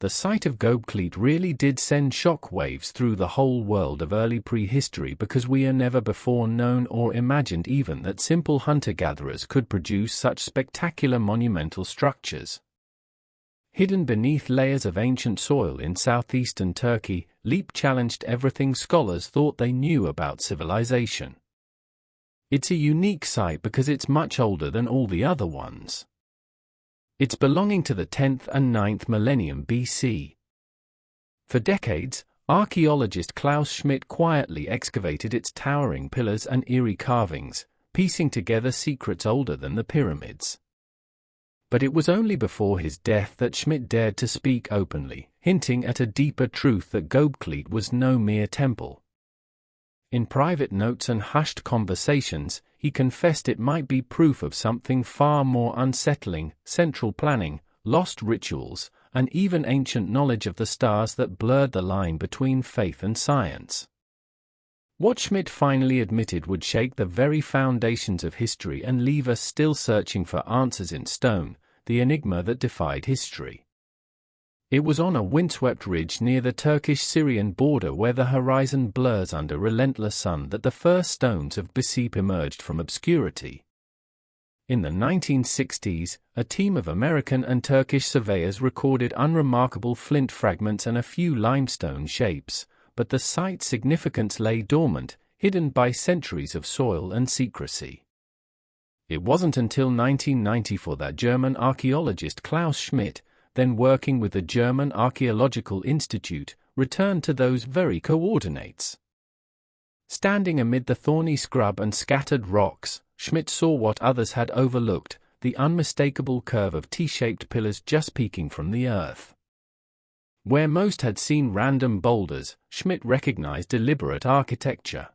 the sight of Göbekli really did send shock waves through the whole world of early prehistory, because we are never before known or imagined even that simple hunter-gatherers could produce such spectacular monumental structures. Hidden beneath layers of ancient soil in southeastern Turkey, Leap challenged everything scholars thought they knew about civilization. It's a unique site because it's much older than all the other ones. It's belonging to the 10th and 9th millennium BC. For decades, archaeologist Klaus Schmidt quietly excavated its towering pillars and eerie carvings, piecing together secrets older than the pyramids. But it was only before his death that Schmidt dared to speak openly, hinting at a deeper truth that Göbekli was no mere temple. In private notes and hushed conversations, he confessed it might be proof of something far more unsettling: central planning, lost rituals, and even ancient knowledge of the stars that blurred the line between faith and science. What Schmidt finally admitted would shake the very foundations of history and leave us still searching for answers in stone, the enigma that defied history. It was on a windswept ridge near the Turkish-Syrian border, where the horizon blurs under relentless sun, that the first stones of Göbekli emerged from obscurity. In the 1960s, a team of American and Turkish surveyors recorded unremarkable flint fragments and a few limestone shapes, but the site's significance lay dormant, hidden by centuries of soil and secrecy. It wasn't until 1994 that German archaeologist Klaus Schmidt, then working with the German Archaeological Institute, returned to those very coordinates. Standing amid the thorny scrub and scattered rocks, Schmidt saw what others had overlooked: the unmistakable curve of T-shaped pillars just peeking from the earth. Where most had seen random boulders, Schmidt recognized deliberate architecture.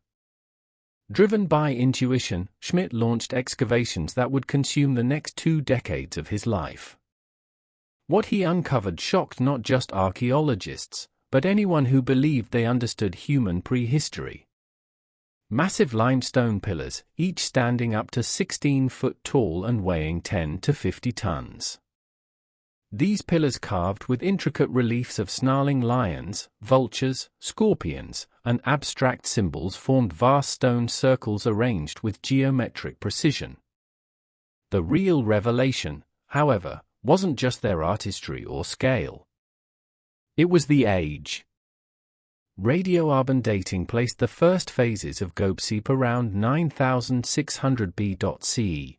Driven by intuition, Schmidt launched excavations that would consume the next 2 decades of his life. What he uncovered shocked not just archaeologists, but anyone who believed they understood human prehistory. Massive limestone pillars, each standing up to 16 foot tall and weighing 10 to 50 tons. These pillars, carved with intricate reliefs of snarling lions, vultures, scorpions, and abstract symbols, formed vast stone circles arranged with geometric precision. The real revelation, however, wasn't just their artistry or scale. It was the age. Radioarbon dating placed the first phases of Göbekli Tepe around 9600 BCE.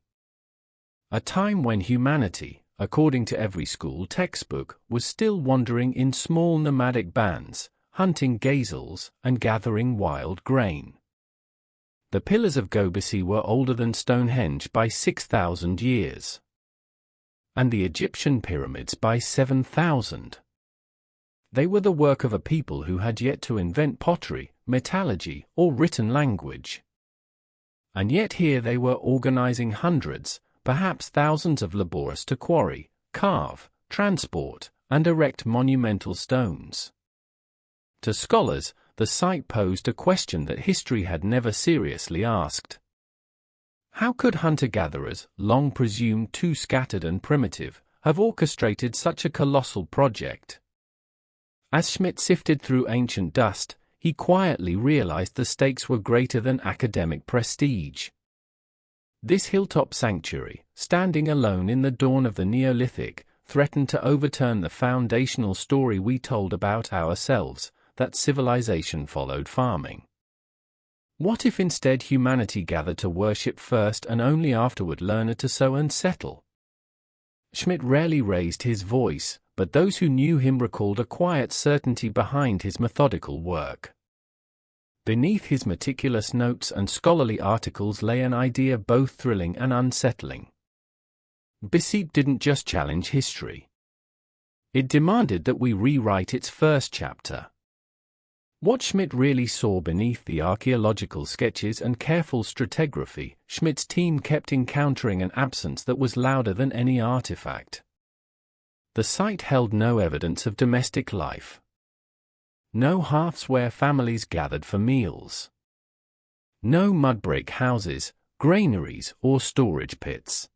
A time when humanity, according to every school textbook, was still wandering in small nomadic bands, hunting gazelles and gathering wild grain. The pillars of Göbekli were older than Stonehenge by 6,000 years. And the Egyptian pyramids by 7,000. They were the work of a people who had yet to invent pottery, metallurgy, or written language. And yet here they were organizing hundreds, perhaps thousands of laborers to quarry, carve, transport, and erect monumental stones. To scholars, the site posed a question that history had never seriously asked. How could hunter-gatherers, long presumed too scattered and primitive, have orchestrated such a colossal project? As Schmidt sifted through ancient dust, he quietly realized the stakes were greater than academic prestige. This hilltop sanctuary, standing alone in the dawn of the Neolithic, threatened to overturn the foundational story we told about ourselves, that civilization followed farming. What if instead humanity gathered to worship first and only afterward learned to sow and settle? Schmidt rarely raised his voice, but those who knew him recalled a quiet certainty behind his methodical work. Beneath his meticulous notes and scholarly articles lay an idea both thrilling and unsettling. Göbekli didn't just challenge history. It demanded that we rewrite its first chapter. What Schmidt really saw beneath the archaeological sketches and careful stratigraphy, Schmidt's team kept encountering an absence that was louder than any artifact. The site held no evidence of domestic life. No hearths where families gathered for meals. No mud-brick houses, granaries, or storage pits.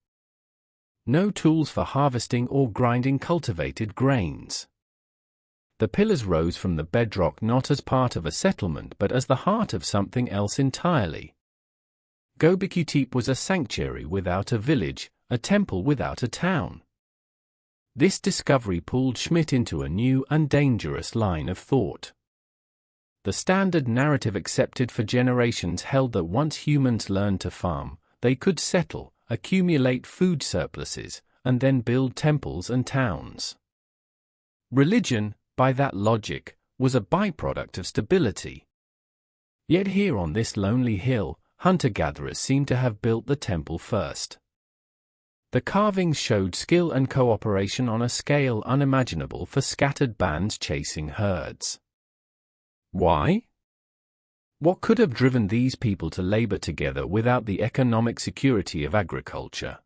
No tools for harvesting or grinding cultivated grains. The pillars rose from the bedrock not as part of a settlement but as the heart of something else entirely. Göbekli Tepe was a sanctuary without a village, a temple without a town. This discovery pulled Schmidt into a new and dangerous line of thought. The standard narrative accepted for generations held that once humans learned to farm, they could settle, accumulate food surpluses, and then build temples and towns. Religion, by that logic, was a byproduct of stability. Yet here on this lonely hill, hunter-gatherers seem to have built the temple first. The carvings showed skill and cooperation on a scale unimaginable for scattered bands chasing herds. Why? What could have driven these people to labor together without the economic security of agriculture?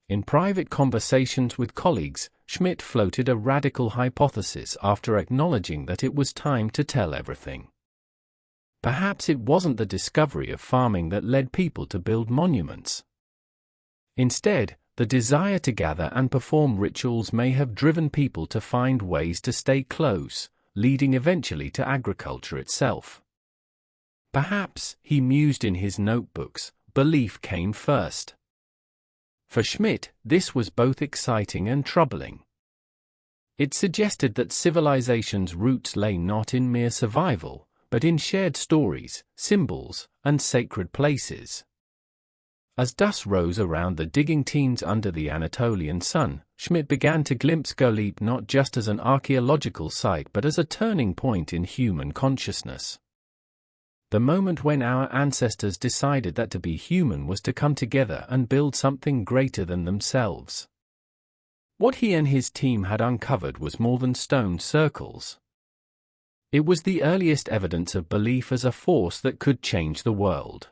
In private conversations with colleagues, Schmidt floated a radical hypothesis after acknowledging that it was time to tell everything. Perhaps it wasn't the discovery of farming that led people to build monuments. Instead, the desire to gather and perform rituals may have driven people to find ways to stay close, leading eventually to agriculture itself. Perhaps, he mused in his notebooks, belief came first. For Schmidt, this was both exciting and troubling. It suggested that civilization's roots lay not in mere survival, but in shared stories, symbols, and sacred places. As dust rose around the digging teens under the Anatolian sun, Schmidt began to glimpse Göbekli Tepe not just as an archaeological site but as a turning point in human consciousness. The moment when our ancestors decided that to be human was to come together and build something greater than themselves. What he and his team had uncovered was more than stone circles. It was the earliest evidence of belief as a force that could change the world.